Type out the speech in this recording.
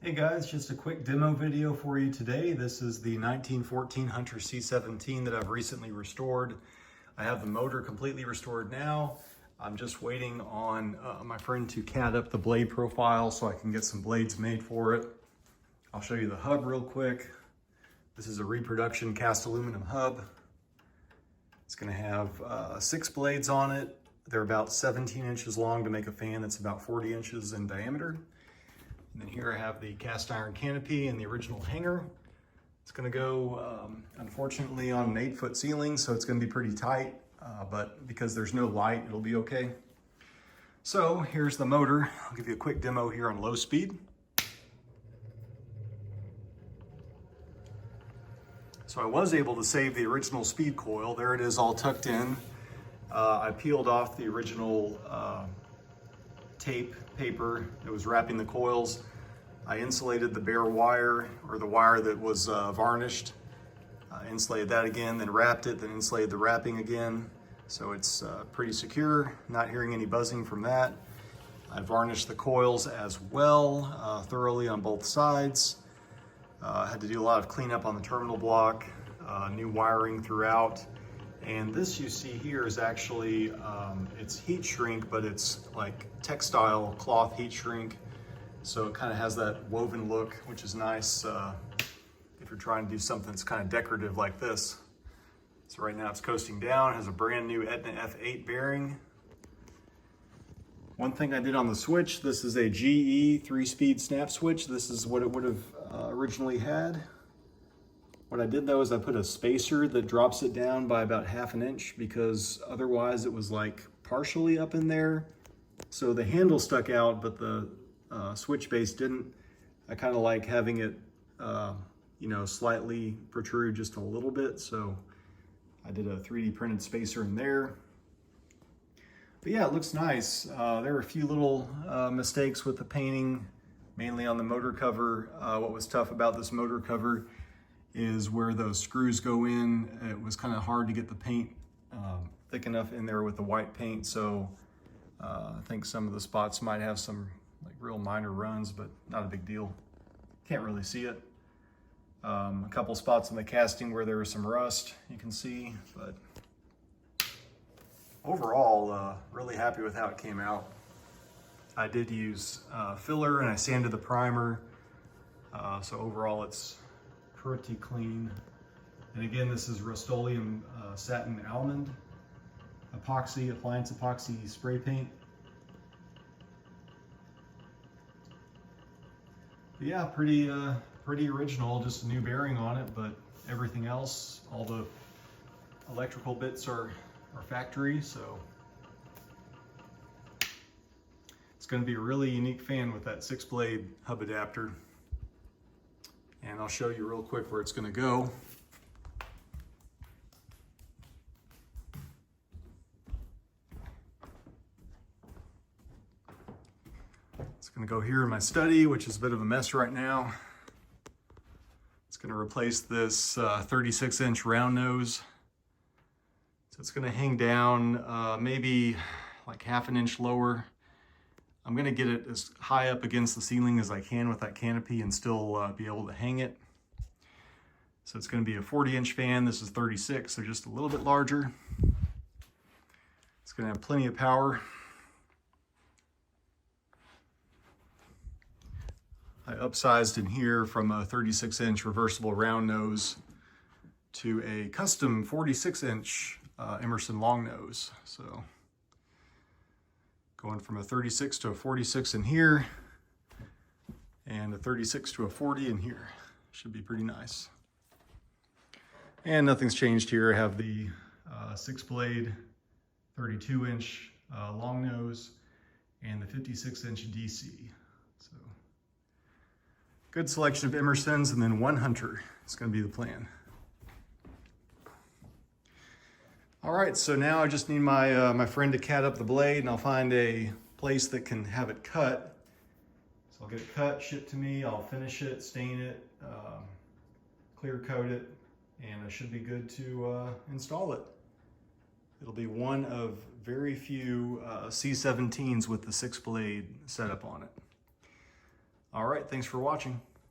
Hey guys, just a quick demo video for you today. This is the 1914 Hunter C17 that I've recently restored. I have the motor completely restored now. I'm just waiting on my friend to CAD up the blade profile so I can get some blades made for it. I'll show you the hub real quick. This is a reproduction cast aluminum hub. It's going to have 6 blades on it. They're about 17 inches long to make a fan that's about 40 inches in diameter. And then here I have the cast iron canopy and the original hanger. It's going to go, unfortunately, on an 8-foot ceiling, so it's going to be pretty tight, but because there's no light, it'll be okay. So here's the motor. I'll give you a quick demo here on low speed. So I was able to save the original speed coil. There it is all tucked in. I peeled off the original tape paper that was wrapping the coils. I insulated the bare wire, or the wire that was varnished. Insulated that again, then wrapped it, then insulated the wrapping again. So it's pretty secure, not hearing any buzzing from that. I varnished the coils as well, thoroughly on both sides. Had to do a lot of cleanup on the terminal block, new wiring throughout. And this you see here is actually, it's heat shrink, but it's like textile cloth heat shrink. So it kind of has that woven look, which is nice if you're trying to do something that's kind of decorative like this. So right now it's coasting down, it has a brand new Aetna F8 bearing. One thing I did on the switch, this is a GE 3-speed snap switch. This is what it would have originally had. What I did though is I put a spacer that drops it down by about 1/2 inch because otherwise it was like partially up in there. So the handle stuck out, but the switch base didn't. I kind of like having it, slightly protrude just a little bit. So I did a 3D printed spacer in there. But yeah, it looks nice. There were a few little mistakes with the painting, mainly on the motor cover. What was tough about this motor cover is where those screws go in. It was kind of hard to get the paint thick enough in there with the white paint. So I think some of the spots might have some like real minor runs, but not a big deal. Can't really see it. A couple spots in the casting where there was some rust, you can see, but overall, really happy with how it came out. I did use filler and I sanded the primer. So overall it's pretty clean. And again, this is Rust-Oleum satin almond epoxy, appliance epoxy spray paint. But yeah, pretty original, just a new bearing on it, but everything else, all the electrical bits are factory, so it's going to be a really unique fan with that 6-blade hub adapter. And I'll show you real quick where it's going to go. It's going to go here in my study, which is a bit of a mess right now. It's going to replace this 36-inch round nose. So it's going to hang down maybe like 1/2 inch lower. I'm going to get it as high up against the ceiling as I can with that canopy and still be able to hang it. So it's going to be a 40-inch fan. This is 36, so just a little bit larger. It's going to have plenty of power. I upsized in here from a 36-inch reversible round nose to a custom 46-inch Emerson long nose. So going from a 36 to a 46 in here, and a 36 to a 40 in here. Should be pretty nice. And nothing's changed here. I have the 6-blade 32-inch long nose and the 56-inch DC. So good selection of Emersons, and then one Hunter. It's going to be the plan. All right, so now I just need my friend to CAD up the blade, and I'll find a place that can have it cut. So I'll get it cut, shipped to me, I'll finish it, stain it, clear coat it, and I should be good to install it. It'll be one of very few C17s with the 6-blade setup on it. All right, thanks for watching.